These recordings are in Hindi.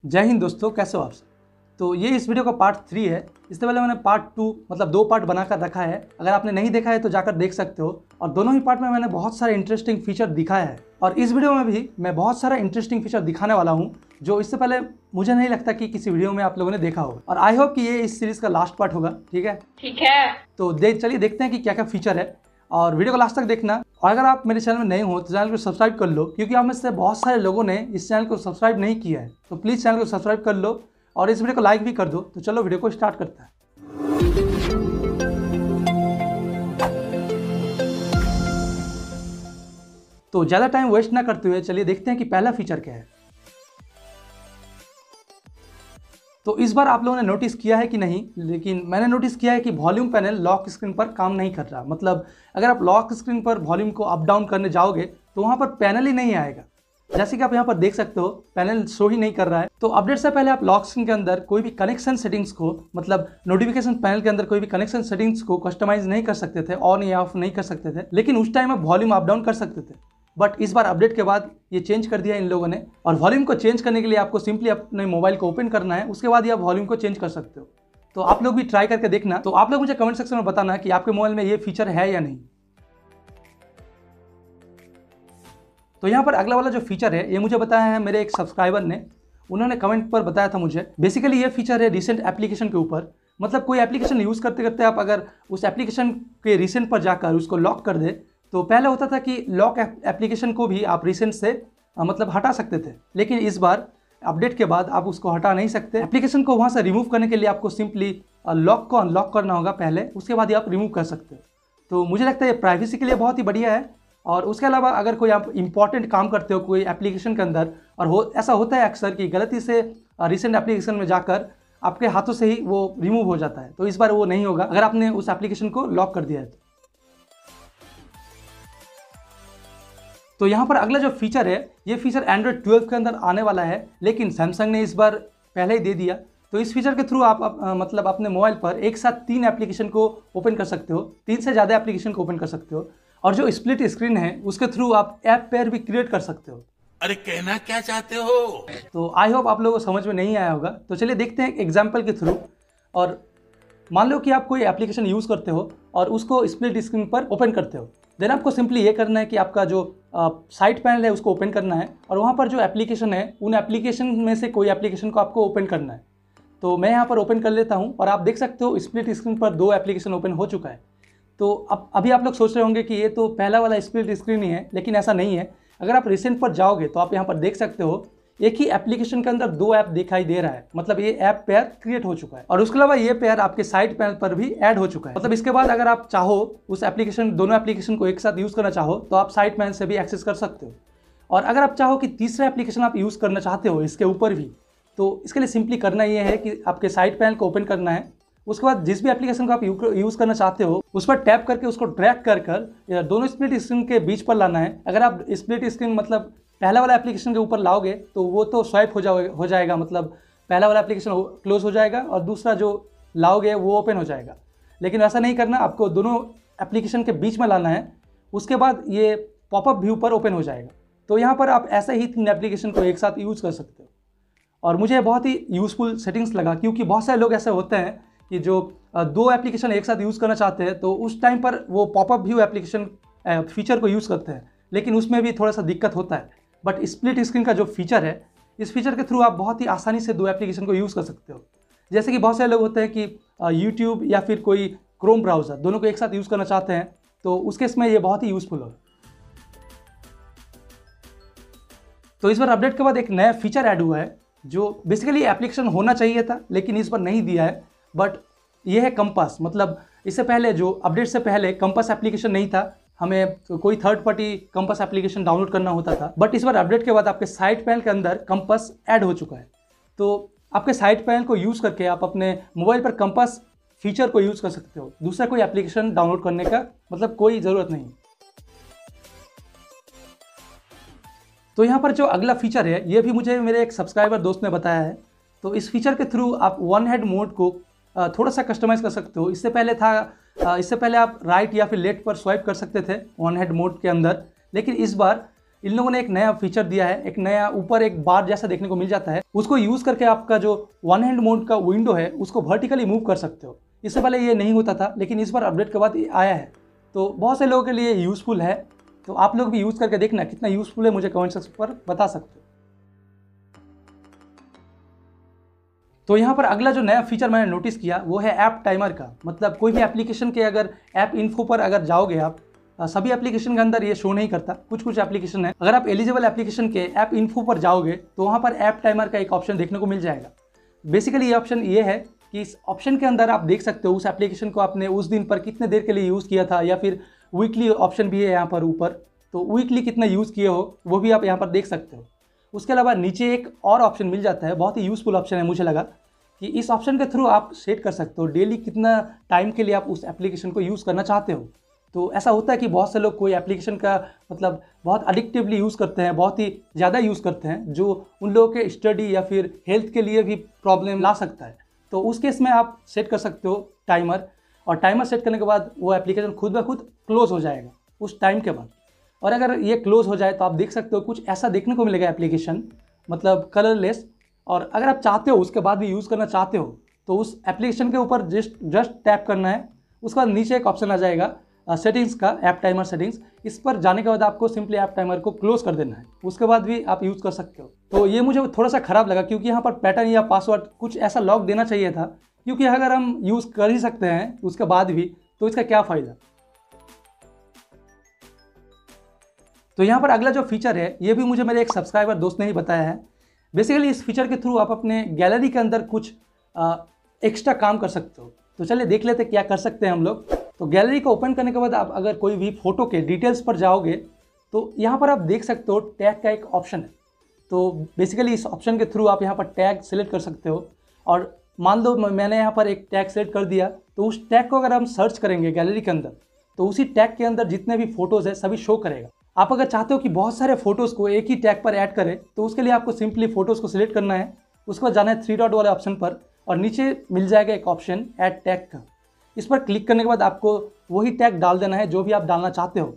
जय हिंद दोस्तों, कैसे हो आप सब। तो ये इस वीडियो का पार्ट 3 है। इससे पहले मैंने पार्ट 2 मतलब 2 पार्ट बनाकर रखा है। अगर आपने नहीं देखा है तो जाकर देख सकते हो। और दोनों ही पार्ट में मैंने बहुत सारे इंटरेस्टिंग फीचर दिखाया है और इस वीडियो में भी मैं बहुत सारा इंटरेस्टिंग फीचर दिखाने वाला हूँ जो इससे पहले मुझे नहीं लगता कि किसी वीडियो में आप लोगों ने देखा होगा। और आई होप कि ये इस सीरीज का लास्ट पार्ट होगा। ठीक है। तो चलिए देखते हैं कि क्या क्या फीचर है और वीडियो को लास्ट तक देखना। और अगर आप मेरे चैनल में नए हो तो चैनल को सब्सक्राइब कर लो, क्योंकि आप में से बहुत सारे लोगों ने इस चैनल को सब्सक्राइब नहीं किया है। तो प्लीज़ चैनल को सब्सक्राइब कर लो और इस वीडियो को लाइक भी कर दो। तो चलो वीडियो को स्टार्ट करते हैं। तो ज़्यादा टाइम वेस्ट ना करते हुए चलिए देखते हैं कि पहला फीचर क्या है। तो इस बार आप लोगों ने नोटिस किया है कि नहीं, लेकिन मैंने नोटिस किया है कि वॉल्यूम पैनल लॉक स्क्रीन पर काम नहीं कर रहा। मतलब अगर आप लॉक स्क्रीन पर वॉल्यूम को अप डाउन करने जाओगे तो वहाँ पर पैनल ही नहीं आएगा। जैसे कि आप यहाँ पर देख सकते हो, पैनल शो ही नहीं कर रहा है। तो अपडेट से पहले आप लॉक स्क्रीन के अंदर कोई भी कनेक्शन सेटिंग्स को, मतलब नोटिफिकेशन पैनल के अंदर कोई भी कनेक्शन सेटिंग्स को कस्टमाइज नहीं कर सकते थे, ऑन या ऑफ नहीं कर सकते थे, लेकिन उस टाइम आप वॉल्यूम अप डाउन कर सकते थे। बट इस बार अपडेट के बाद ये चेंज कर दिया इन लोगों ने। और वॉल्यूम को चेंज करने के लिए आपको सिंपली अपने मोबाइल को ओपन करना है, उसके बाद ही आप वॉल्यूम को चेंज कर सकते हो। तो आप लोग भी ट्राई करके देखना। तो आप लोग मुझे कमेंट सेक्शन में बताना कि आपके मोबाइल में ये फीचर है या नहीं। तो यहाँ पर अगला वाला जो फीचर है ये मुझे बताया है मेरे एक सब्सक्राइबर ने। उन्होंने कमेंट पर बताया था मुझे। बेसिकली ये फीचर है रिसेंट एप्लीकेशन के ऊपर। मतलब कोई एप्लीकेशन यूज़ करते करते आप अगर उस एप्लीकेशन के रिसेंट पर जाकर उसको लॉक कर दे, तो पहले होता था कि लॉक एप्लीकेशन को भी आप रिसेंट से मतलब हटा सकते थे, लेकिन इस बार अपडेट के बाद आप उसको हटा नहीं सकते। एप्लीकेशन को वहाँ से रिमूव करने के लिए आपको सिंपली लॉक को अनलॉक करना होगा पहले, उसके बाद ही आप रिमूव कर सकते हो। तो मुझे लगता है ये प्राइवेसी के लिए बहुत ही बढ़िया है। और उसके अलावा अगर कोई आप इंपॉर्टेंट काम करते हो कोई एप्लीकेशन के अंदर, और ऐसा होता है अक्सर कि गलती से रिसेंट एप्लीकेशन में जाकर आपके हाथों से ही वो रिमूव हो जाता है, तो इस बार वो नहीं होगा अगर आपने उस एप्लीकेशन को लॉक कर दिया है तो यहाँ पर अगला जो फीचर है ये फीचर एंड्रॉयड 12 के अंदर आने वाला है, लेकिन सैमसंग ने इस बार पहले ही दे दिया। तो इस फीचर के थ्रू आप मतलब अपने मोबाइल पर एक साथ 3 एप्लीकेशन को ओपन कर सकते हो, 3 से ज़्यादा एप्लीकेशन को ओपन कर सकते हो। और जो स्प्लिट स्क्रीन है उसके थ्रू आप ऐप पेयर भी क्रिएट कर सकते हो। अरे कहना क्या चाहते हो? तो आई होप आप लोगों को समझ में नहीं आया होगा। तो चलिए देखते हैं एग्जाम्पल के थ्रू। और मान लो कि आप कोई एप्लीकेशन यूज़ करते हो और उसको स्प्लिट स्क्रीन पर ओपन करते हो, देन आपको सिंपली ये करना है कि आपका जो साइड पैनल है उसको ओपन करना है और वहाँ पर जो एप्लीकेशन है उन एप्लीकेशन में से कोई एप्लीकेशन को आपको ओपन करना है। तो मैं यहाँ पर ओपन कर लेता हूँ और आप देख सकते हो स्प्लिट स्क्रीन पर 2 एप्लीकेशन ओपन हो चुका है। तो अब अभी आप लोग सोच रहे होंगे कि ये तो पहला वाला स्प्लिट स्क्रीन ही है, लेकिन ऐसा नहीं है। अगर आप रिसेंट पर जाओगे तो आप यहाँ पर देख सकते हो एक ही एप्लीकेशन के अंदर 2 ऐप दिखाई दे रहा है। मतलब ये ऐप पेयर क्रिएट हो चुका है और उसके अलावा ये पेयर आपके साइड पैनल पर भी ऐड हो चुका है। मतलब इसके बाद अगर आप चाहो उस एप्लीकेशन दोनों एप्लीकेशन को एक साथ यूज़ करना चाहो तो आप साइड पैनल से भी एक्सेस कर सकते हो। और अगर आप चाहो कि तीसरा एप्लीकेशन आप यूज़ करना चाहते हो इसके ऊपर भी, तो इसके लिए सिंपली करना ये है कि आपके साइड पैनल को ओपन करना है। उसके बाद जिस भी एप्लीकेशन को आप यूज़ करना चाहते हो उस पर टैप करके उसको ड्रैग कर दोनों स्प्लिट स्क्रीन के बीच पर लाना है। अगर आप स्प्लिट स्क्रीन मतलब पहला वाला एप्लीकेशन के ऊपर लाओगे तो वो तो स्वाइप हो जाएगा, मतलब पहला वाला एप्लीकेशन क्लोज हो जाएगा और दूसरा जो लाओगे वो ओपन हो जाएगा। लेकिन ऐसा नहीं करना, आपको दोनों एप्लीकेशन के बीच में लाना है, उसके बाद ये पॉपअप व्यू पर ओपन हो जाएगा। तो यहाँ पर आप ऐसे ही 3 एप्लीकेशन को एक साथ यूज़ कर सकते हो। और मुझे बहुत ही यूज़फुल सेटिंग्स लगा, क्योंकि बहुत सारे लोग ऐसे होते हैं कि जो 2 एप्लीकेशन एक साथ यूज़ करना चाहते हैं तो उस टाइम पर वो पॉपअप व्यू एप्लीकेशन फीचर को यूज़ करते हैं, लेकिन उसमें भी थोड़ा सा दिक्कत होता है। बट स्प्लिट स्क्रीन का जो फीचर है, इस फीचर के थ्रू आप बहुत ही आसानी से 2 एप्लीकेशन को यूज़ कर सकते हो। जैसे कि बहुत सारे लोग होते हैं कि यूट्यूब या फिर कोई क्रोम ब्राउज़र दोनों को एक साथ यूज़ करना चाहते हैं, तो उस केस में ये बहुत ही यूज़फुल होगा। तो इस बार अपडेट के बाद एक नया फीचर ऐड हुआ है जो बेसिकली एप्लीकेशन होना चाहिए था लेकिन इस बार नहीं दिया है, बट ये है कंपास। मतलब इससे पहले जो अपडेट से पहले कंपास एप्लीकेशन नहीं था, हमें कोई third party compass application download करना होता था। बट इस बार अपडेट के बाद आपके साइड पैनल के अंदर कंपास ऐड हो चुका है। तो आपके साइड पैनल को यूज़ करके आप अपने मोबाइल पर कंपास फीचर को यूज़ कर सकते हो। दूसरा कोई एप्लीकेशन डाउनलोड करने का मतलब कोई ज़रूरत नहीं। तो यहाँ पर जो अगला फीचर है ये भी मुझे मेरे एक सब्सक्राइबर दोस्त ने बताया है। तो इस फीचर के थ्रू आप वन हेड मोड को थोड़ा सा कस्टमाइज़ कर सकते हो। इससे पहले आप राइट या फिर लेफ्ट पर स्वाइप कर सकते थे वन हेड मोड के अंदर, लेकिन इस बार इन लोगों ने एक नया फीचर दिया है, एक नया ऊपर एक बार जैसा देखने को मिल जाता है। उसको यूज़ करके आपका जो वन हैंड मोड का विंडो है उसको वर्टिकली मूव कर सकते हो। इससे पहले ये नहीं होता था, लेकिन इस बार अपडेट के बाद ये आया है, तो बहुत से लोगों के लिए यूज़फुल है। तो आप लोग भी यूज़ करके देखना कितना यूज़फुल है, मुझे कमेंट सेक्शन पर बता सकते हो। तो यहाँ पर अगला जो नया फीचर मैंने नोटिस किया वो है ऐप टाइमर का। मतलब कोई भी एप्लीकेशन के अगर ऐप इन्फो पर अगर जाओगे आप, सभी एप्लीकेशन के अंदर ये शो नहीं करता, कुछ एप्लीकेशन है। अगर आप एलिजिबल एप्लीकेशन के ऐप इन्फो पर जाओगे तो वहाँ पर ऐप टाइमर का एक ऑप्शन देखने को मिल जाएगा। बेसिकली ये ऑप्शन ये है कि इस ऑप्शन के अंदर आप देख सकते हो उस एप्लीकेशन को आपने उस दिन पर कितने देर के लिए यूज़ किया था, या फिर वीकली ऑप्शन भी है यहाँ पर ऊपर, तो वीकली कितना यूज़ किए हो वो भी आप यहाँ पर देख सकते हो। उसके अलावा नीचे एक और ऑप्शन मिल जाता है, बहुत ही यूज़फुल ऑप्शन है मुझे लगा, कि इस ऑप्शन के थ्रू आप सेट कर सकते हो डेली कितना टाइम के लिए आप उस एप्लीकेशन को यूज़ करना चाहते हो। तो ऐसा होता है कि बहुत से लोग कोई एप्लीकेशन का मतलब बहुत एडिक्टिवली यूज़ करते हैं, बहुत ही ज़्यादा यूज़ करते हैं, जो उन लोगों के स्टडी या फिर हेल्थ के लिए भी प्रॉब्लम ला सकता है। तो उस केस में आप सेट कर सकते हो टाइमर, और टाइमर सेट करने के बाद वो एप्लीकेशन खुद ब खुद क्लोज हो जाएगा उस टाइम के बाद। और अगर ये क्लोज हो जाए तो आप देख सकते हो कुछ ऐसा देखने को मिलेगा एप्लीकेशन, मतलब कलरलेस। और अगर आप चाहते हो उसके बाद भी यूज़ करना चाहते हो तो उस एप्लीकेशन के ऊपर जस्ट टैप करना है। उसके बाद नीचे एक ऑप्शन आ जाएगा सेटिंग्स का, ऐप टाइमर सेटिंग्स। इस पर जाने के बाद आपको सिंपली ऐप टाइमर को क्लोज कर देना है, उसके बाद भी आप यूज़ कर सकते हो। तो ये मुझे थोड़ा सा ख़राब लगा, क्योंकि यहाँ पर पैटर्न या पासवर्ड कुछ ऐसा लॉक देना चाहिए था, क्योंकि अगर हम यूज़ कर ही सकते हैं उसके बाद भी तो इसका क्या फ़ायदा। तो यहाँ पर अगला जो फीचर है ये भी मुझे मेरे एक सब्सक्राइबर दोस्त ने ही बताया है। बेसिकली इस फीचर के थ्रू आप अपने गैलरी के अंदर कुछ एक्स्ट्रा काम कर सकते हो। तो चलिए देख लेते क्या कर सकते हैं हम लोग। तो गैलरी को ओपन करने के बाद आप अगर कोई भी फ़ोटो के डिटेल्स पर जाओगे तो यहाँ पर आप देख सकते हो टैग का एक ऑप्शन है। तो बेसिकली इस ऑप्शन के थ्रू आप यहाँ पर टैग सेलेक्ट कर सकते हो। और मान लो मैंने यहाँ पर एक टैग सेलेक्ट कर दिया, तो उस टैग को अगर हम सर्च करेंगे गैलरी के अंदर तो उसी टैग के अंदर जितने भी फ़ोटोज़ है सभी शो करेगा। आप अगर चाहते हो कि बहुत सारे फ़ोटोज़ को एक ही टैग पर ऐड करें तो उसके लिए आपको सिंपली फ़ोटोज़ को सिलेक्ट करना है, उसके बाद जाना है 3 डॉट वाले ऑप्शन पर, और नीचे मिल जाएगा एक ऑप्शन ऐड टैग का। इस पर क्लिक करने के बाद आपको वही टैग डाल देना है जो भी आप डालना चाहते हो।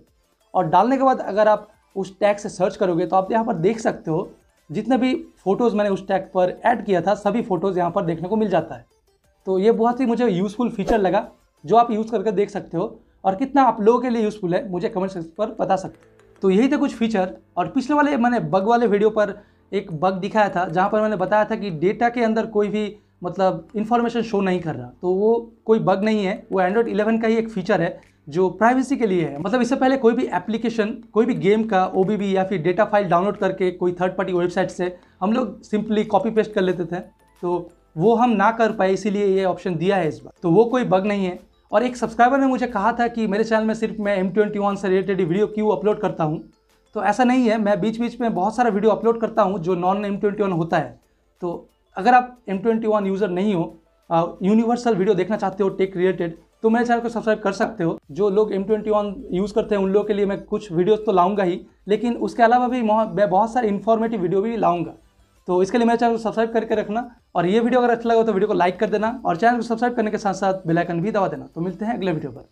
और डालने के बाद अगर आप उस टैग से सर्च करोगे तो आप यहाँ पर देख सकते हो जितने भी फ़ोटोज़ मैंने उस टैग पर ऐड किया था सभी फ़ोटोज़ यहाँ पर देखने को मिल जाता है। तो ये बहुत ही मुझे यूज़फुल फीचर लगा, जो आप यूज़ करके देख सकते हो, और कितना आप लोगों के लिए यूज़फुल है मुझे कमेंट सेक्शन पर बता सकते हो। तो यही थे कुछ फीचर। और पिछले वाले मैंने बग वाले वीडियो पर एक बग दिखाया था जहाँ पर मैंने बताया था कि डेटा के अंदर कोई भी मतलब इन्फॉर्मेशन शो नहीं कर रहा। तो वो कोई बग नहीं है, वो एंड्रॉयड 11 का ही एक फीचर है जो प्राइवेसी के लिए है। मतलब इससे पहले कोई भी एप्लीकेशन, कोई भी गेम का OBB या फिर डेटा फाइल डाउनलोड करके कोई थर्ड पार्टी वेबसाइट से हम लोग सिंपली कॉपी पेस्ट कर लेते थे, तो वो हम ना कर पाए, इसीलिए ये ऑप्शन दिया है इस बार। तो वो कोई बग नहीं है। और एक सब्सक्राइबर ने मुझे कहा था कि मेरे चैनल में सिर्फ मैं M21 से रिलेटेड वीडियो क्यों अपलोड करता हूँ। तो ऐसा नहीं है, मैं बीच बीच में बहुत सारा वीडियो अपलोड करता हूँ जो नॉन M21 होता है। तो अगर आप M21 यूज़र नहीं हो, यूनिवर्सल वीडियो देखना चाहते हो टेक रिलेटेड, तो मेरे चैनल को सब्सक्राइब कर सकते हो। जो लोग M21 यूज़ करते हैं उन लोगों के लिए मैं कुछ वीडियोस तो लाऊंगा ही, लेकिन उसके अलावा भी मैं बहुत सारे इन्फॉर्मेटिव वीडियो भी लाऊंगा। तो इसके लिए मेरे चैनल को सब्सक्राइब करके रखना। और ये वीडियो अगर अच्छा लगा तो वीडियो को लाइक कर देना, और चैनल को सब्सक्राइब करने के साथ साथ बेल आइकन भी दबा देना। तो मिलते हैं अगले वीडियो पर।